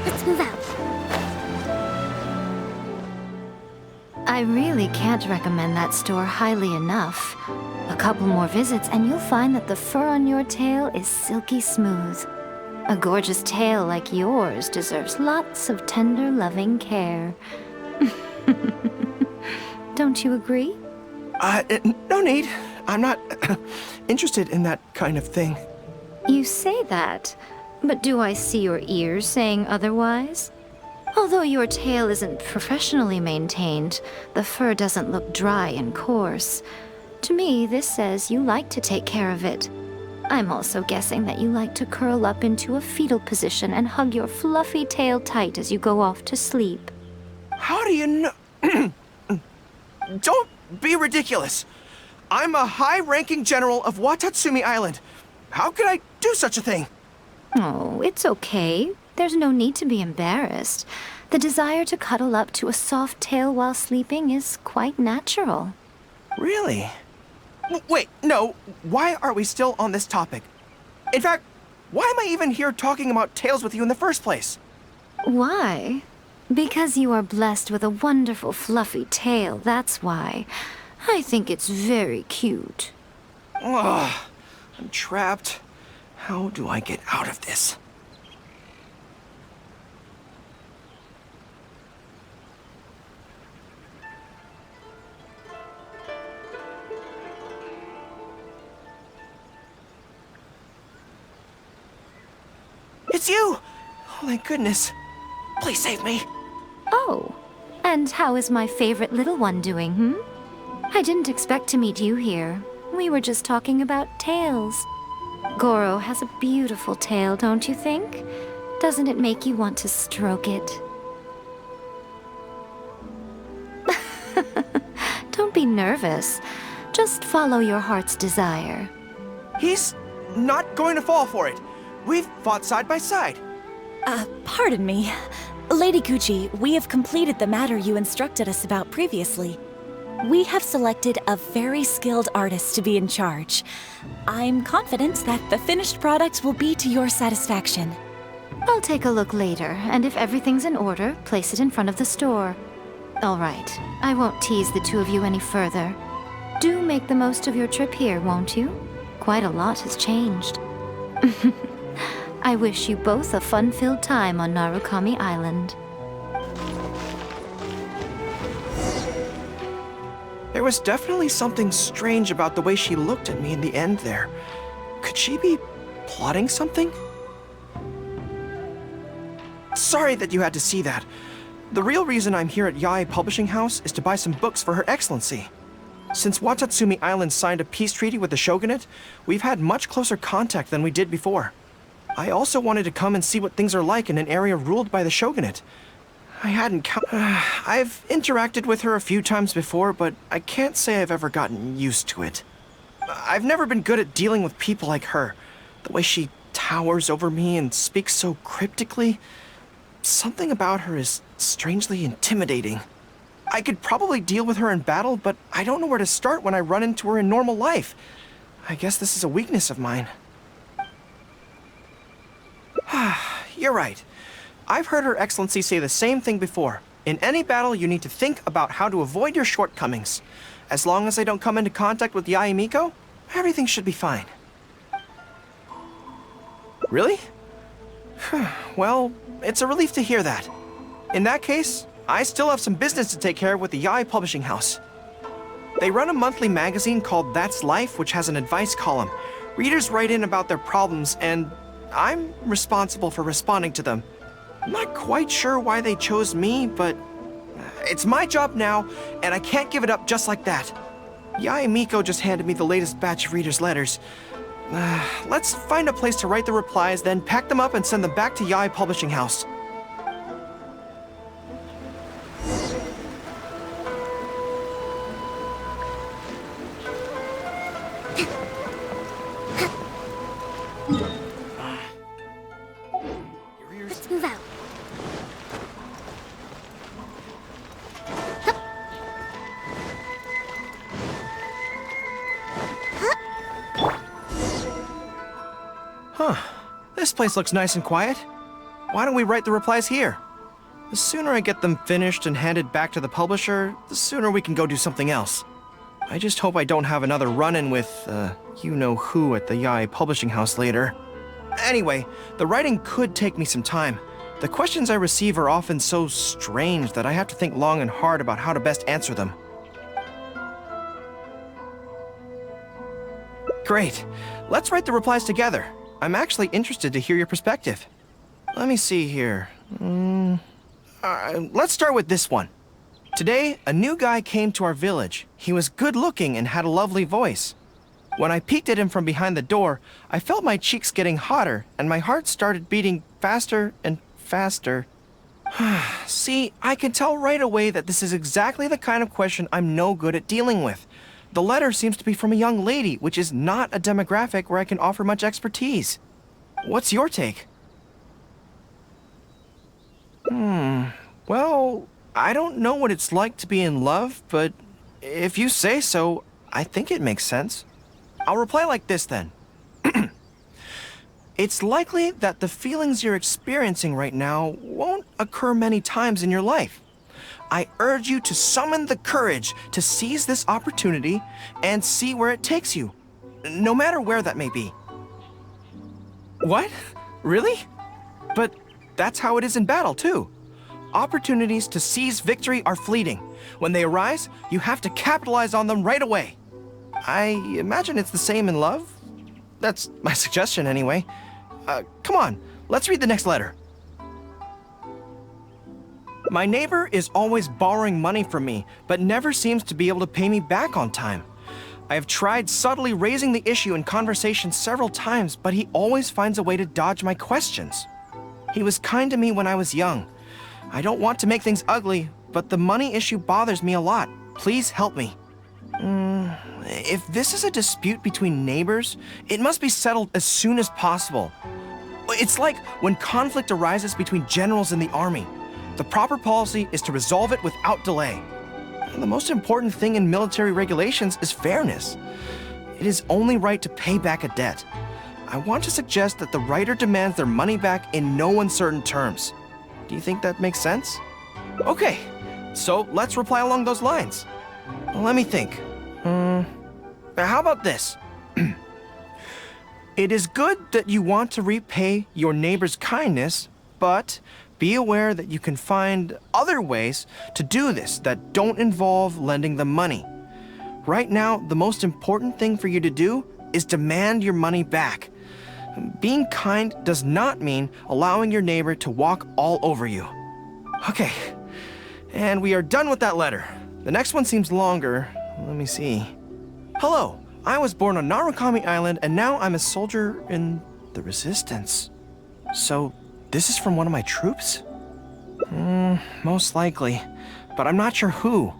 Let's move out. I really can't recommend that store highly enough. A couple more visits and you'll find that the fur on your tail is silky smooth. A gorgeous tail like yours deserves lots of tender, loving care. Don't you agree? No need. I'm not interested in that kind of thing. You say that, but do I see your ears saying otherwise? Although your tail isn't professionally maintained, the fur doesn't look dry and coarse. To me, this says you like to take care of it. I'm also guessing that you like to curl up into a fetal position and hug your fluffy tail tight as you go off to sleep. How do you know? Don't be ridiculous. I'm a high-ranking general of Watatsumi Island. How could I do such a thing? Oh, it's okay. There's no need to be embarrassed. The desire to cuddle up to a soft tail while sleeping is quite natural. Really? Wait, no. Why are we still on this topic? In fact, why am I even here talking about tails with you in the first place? Why? Because you are blessed with a wonderful fluffy tail, that's why. I think it's very cute. Ugh, I'm trapped. How do I get out of this? It's you! Oh, thank goodness. Please save me. Oh, and how is my favorite little one doing, I didn't expect to meet you here. We were just talking about tails. Gorou has a beautiful tail, don't you think? Doesn't it make you want to stroke it? Don't be nervous. Just follow your heart's desire. He's not going to fall for it. We've fought side by side. Pardon me. Lady Gucci, we have completed the matter you instructed us about previously. We have selected a very skilled artist to be in charge. I'm confident that the finished product will be to your satisfaction. I'll take a look later, and if everything's in order, place it in front of the store. All right, I won't tease the two of you any further. Do make the most of your trip here, won't you? Quite a lot has changed. I wish you both a fun-filled time on Narukami Island. There was definitely something strange about the way she looked at me in the end there. Could she be plotting something? Sorry that you had to see that. The real reason I'm here at Yae Publishing House is to buy some books for Her Excellency. Since Watatsumi Island signed a peace treaty with the shogunate, we've had much closer contact than we did before. I also wanted to come and see what things are like in an area ruled by the shogunate. I've interacted with her a few times before, but I can't say I've ever gotten used to it. I've never been good at dealing with people like her. The way she towers over me and speaks so cryptically. Something about her is strangely intimidating. I could probably deal with her in battle, but I don't know where to start when I run into her in normal life. I guess this is a weakness of mine. You're right. I've heard Her Excellency say the same thing before. In any battle, you need to think about how to avoid your shortcomings. As long as I don't come into contact with Yae Miko, everything should be fine. Really? Well, it's a relief to hear that. In that case, I still have some business to take care of with the Yae Publishing House. They run a monthly magazine called That's Life, which has an advice column. Readers write in about their problems, and I'm responsible for responding to them. I'm not quite sure why they chose me, but it's my job now, and I can't give it up just like that. Yae Miko just handed me the latest batch of readers' letters. Let's find a place to write the replies, then pack them up and send them back to Yae Publishing House. Let's move out. place looks nice and quiet. Why don't we write the replies here? The sooner I get them finished and handed back to the publisher, the sooner we can go do something else. I just hope I don't have another run-in with, you-know-who at the Yae publishing house later. Anyway, the writing could take me some time. The questions I receive are often so strange that I have to think long and hard about how to best answer them. Great. Let's write the replies together. I'm actually interested to hear your perspective. Let me see here. Let's start with this one. Today, a new guy came to our village. He was good-looking and had a lovely voice. When I peeked at him from behind the door, I felt my cheeks getting hotter, and my heart started beating faster and faster. See, I can tell right away that this is exactly the kind of question I'm no good at dealing with. The letter seems to be from a young lady, which is not a demographic where I can offer much expertise. What's your take? Well, I don't know what it's like to be in love, but if you say so, I think it makes sense. I'll reply like this then. It's likely that the feelings you're experiencing right now won't occur many times in your life. I urge you to summon the courage to seize this opportunity and see where it takes you, no matter where that may be. What? Really? But that's how it is in battle, too. Opportunities to seize victory are fleeting. When they arise, you have to capitalize on them right away. I imagine it's the same in love. That's my suggestion, anyway. Come on, let's read the next letter. My neighbor is always borrowing money from me, but never seems to be able to pay me back on time. I have tried subtly raising the issue in conversation several times, but he always finds a way to dodge my questions. He was kind to me when I was young. I don't want to make things ugly, but the money issue bothers me a lot. Please help me. If this is a dispute between neighbors, it must be settled as soon as possible. It's like when conflict arises between generals in the army. The proper policy is to resolve it without delay. The most important thing in military regulations is fairness. It is only right to pay back a debt. I want to suggest that the writer demands their money back in no uncertain terms. Do you think that makes sense? Okay, so let's reply along those lines. Let me think. How about this? It is good that you want to repay your neighbor's kindness, but be aware that you can find other ways to do this that don't involve lending them money. Right now, the most important thing for you to do is demand your money back. Being kind does not mean allowing your neighbor to walk all over you. Okay, and we are done with that letter. The next one seems longer. Let me see. Hello, I was born on Narukami Island, and now I'm a soldier in the Resistance. So, this is from one of my troops? Most likely, but I'm not sure who.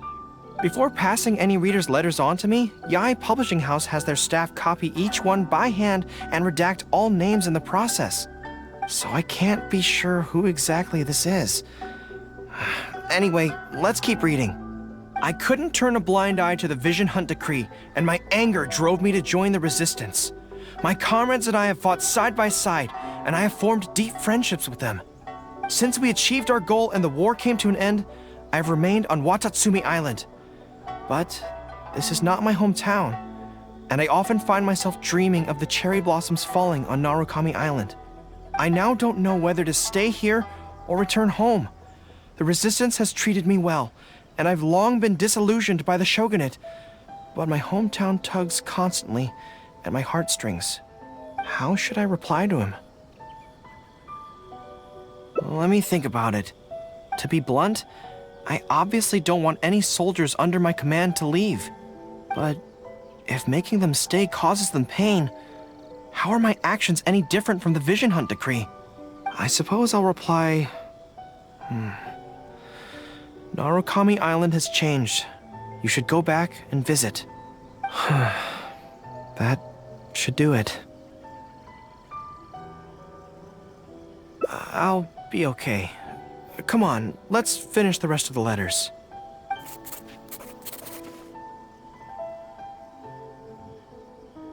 Before passing any reader's letters on to me, Yae Publishing House has their staff copy each one by hand and redact all names in the process. So I can't be sure who exactly this is. Anyway, let's keep reading. I couldn't turn a blind eye to the Vision Hunt decree, and my anger drove me to join the Resistance. My comrades and I have fought side by side, and I have formed deep friendships with them. Since we achieved our goal and the war came to an end, I have remained on Watatsumi Island. But this is not my hometown, and I often find myself dreaming of the cherry blossoms falling on Narukami Island. I now don't know whether to stay here or return home. The Resistance has treated me well, and I've long been disillusioned by the shogunate, but my hometown tugs constantly at my heartstrings. How should I reply to him? Let me think about it. To be blunt, I obviously don't want any soldiers under my command to leave. But if making them stay causes them pain, how are my actions any different from the Vision Hunt decree? I suppose I'll reply... Narukami Island has changed. You should go back and visit. That should do it. I'll be okay. Come on, let's finish the rest of the letters.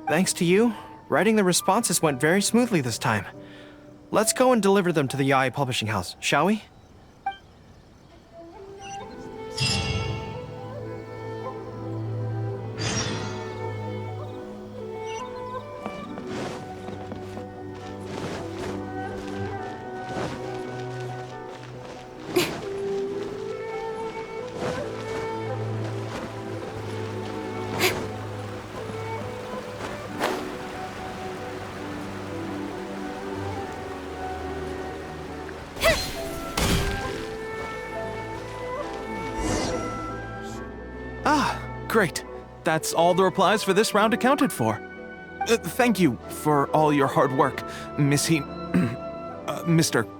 Thanks to you, writing the responses went very smoothly this time. Let's go and deliver them to the Yae publishing house, shall we? Great. That's all the replies for this round accounted for. Thank you for all your hard work, Mr.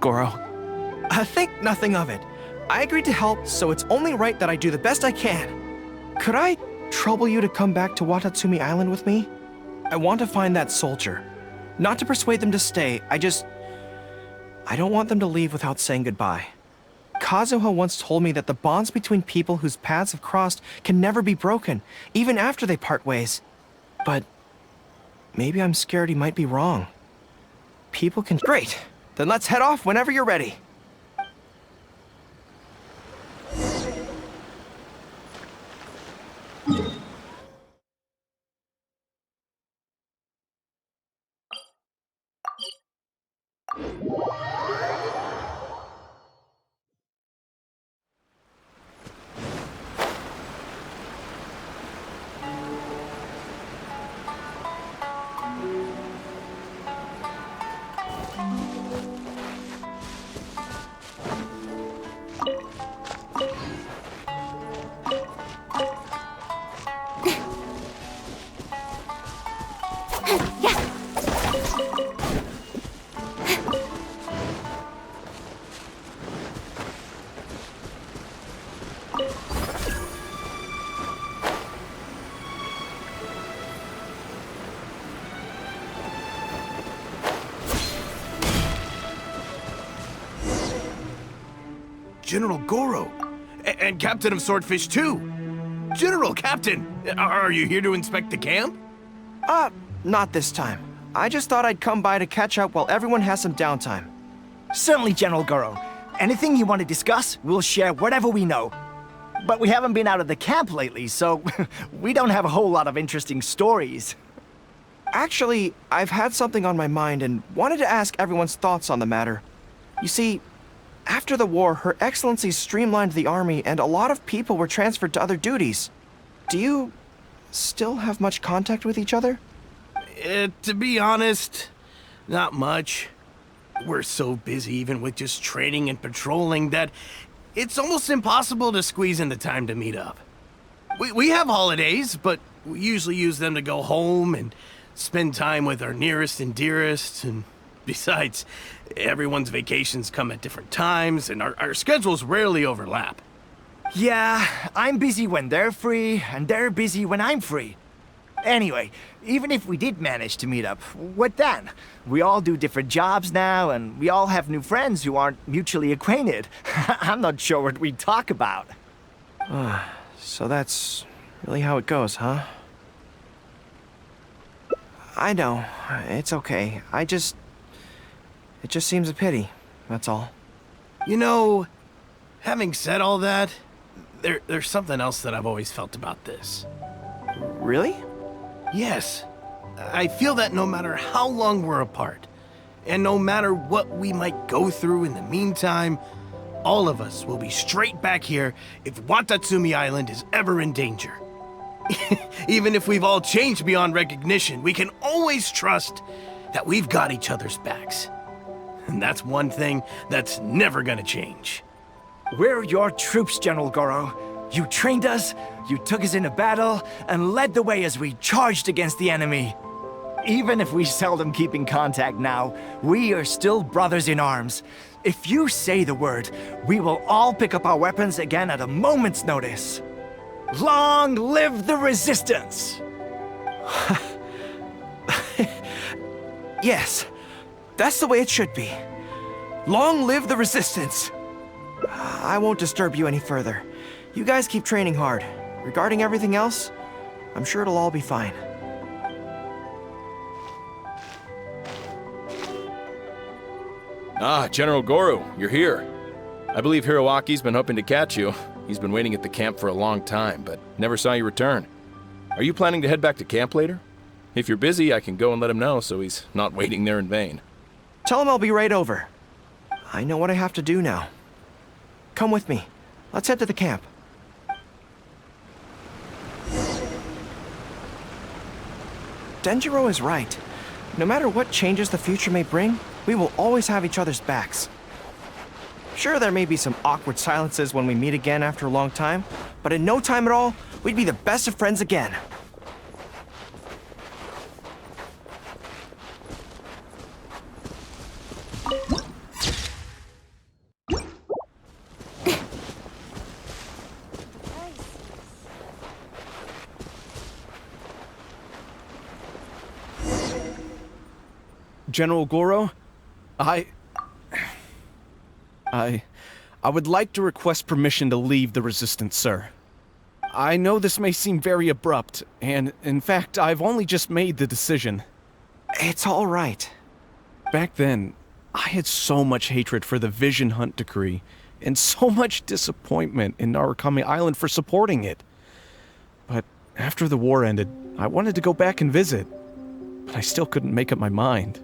Gorou. Think nothing of it. I agreed to help, so it's only right that I do the best I can. Could I trouble you to come back to Watatsumi Island with me? I want to find that soldier. Not to persuade them to stay, I don't want them to leave without saying goodbye. Kazuha once told me that the bonds between people whose paths have crossed can never be broken, even after they part ways. But maybe I'm scared he might be wrong. People can... Great! Then let's head off whenever you're ready. General Gorou, and Captain of Swordfish too. General Captain, are you here to inspect the camp? Not this time. I just thought I'd come by to catch up while everyone has some downtime. Certainly, General Gorou. Anything you want to discuss, we'll share whatever we know. But we haven't been out of the camp lately, so we don't have a whole lot of interesting stories. Actually, I've had something on my mind and wanted to ask everyone's thoughts on the matter. You see, after the war, Her Excellency streamlined the army and a lot of people were transferred to other duties. Do you still have much contact with each other? To be honest, not much. We're so busy even with just training and patrolling that it's almost impossible to squeeze in the time to meet up. We have holidays, but we usually use them to go home and spend time with our nearest and dearest, and besides, everyone's vacations come at different times, and our schedules rarely overlap. Yeah, I'm busy when they're free, and they're busy when I'm free. Anyway, even if we did manage to meet up, what then? We all do different jobs now, and we all have new friends who aren't mutually acquainted. I'm not sure what we'd talk about. So that's really how it goes, huh? I know. It's okay. It just seems a pity, that's all. You know, having said all that, there's something else that I've always felt about this. Really? Yes. I feel that no matter how long we're apart, and no matter what we might go through in the meantime, all of us will be straight back here if Watatsumi Island is ever in danger. Even if we've all changed beyond recognition, we can always trust that we've got each other's backs. And that's one thing that's never gonna change. We're your troops, General Gorou. You trained us, you took us into battle, and led the way as we charged against the enemy. Even if we seldom keep in contact now, we are still brothers in arms. If you say the word, we will all pick up our weapons again at a moment's notice. Long live the resistance! Yes, that's the way it should be. Long live the resistance! I won't disturb you any further. You guys keep training hard. Regarding everything else, I'm sure it'll all be fine. Ah, General Gorou, you're here. I believe Hiroaki's been hoping to catch you. He's been waiting at the camp for a long time, but never saw you return. Are you planning to head back to camp later? If you're busy, I can go and let him know so he's not waiting there in vain. Tell him I'll be right over. I know what I have to do now. Come with me. Let's head to the camp. Denjiro is right. No matter what changes the future may bring, we will always have each other's backs. Sure, there may be some awkward silences when we meet again after a long time, but in no time at all, we'd be the best of friends again. General Gorou, I would like to request permission to leave the Resistance, sir. I know this may seem very abrupt, and in fact, I've only just made the decision. It's all right. Back then, I had so much hatred for the Vision Hunt decree, and so much disappointment in Narukami Island for supporting it. But after the war ended, I wanted to go back and visit, but I still couldn't make up my mind.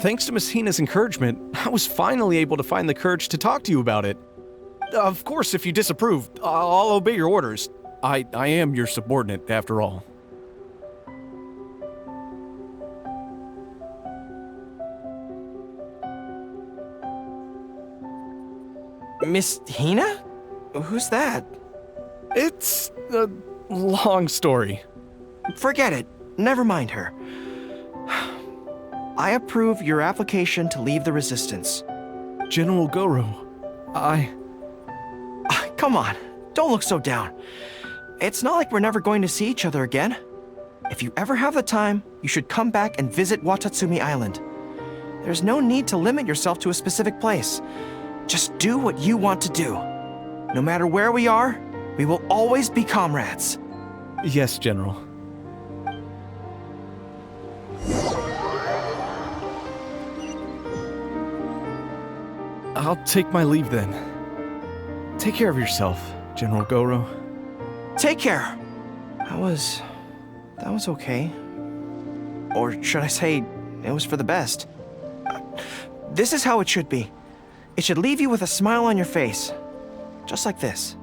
Thanks to Miss Hina's encouragement, I was finally able to find the courage to talk to you about it. Of course, if you disapprove, I'll obey your orders. I am your subordinate, after all. Miss Hina? Who's that? It's a long story. Forget it. Never mind her. I approve your application to leave the Resistance. General Gorou, Come on, don't look so down. It's not like we're never going to see each other again. If you ever have the time, you should come back and visit Watatsumi Island. There's no need to limit yourself to a specific place. Just do what you want to do. No matter where we are, we will always be comrades. Yes, General. I'll take my leave then. Take care of yourself, General Gorou. Take care. That was okay. Or should I say, it was for the best. This is how it should be. It should leave you with a smile on your face. Just like this.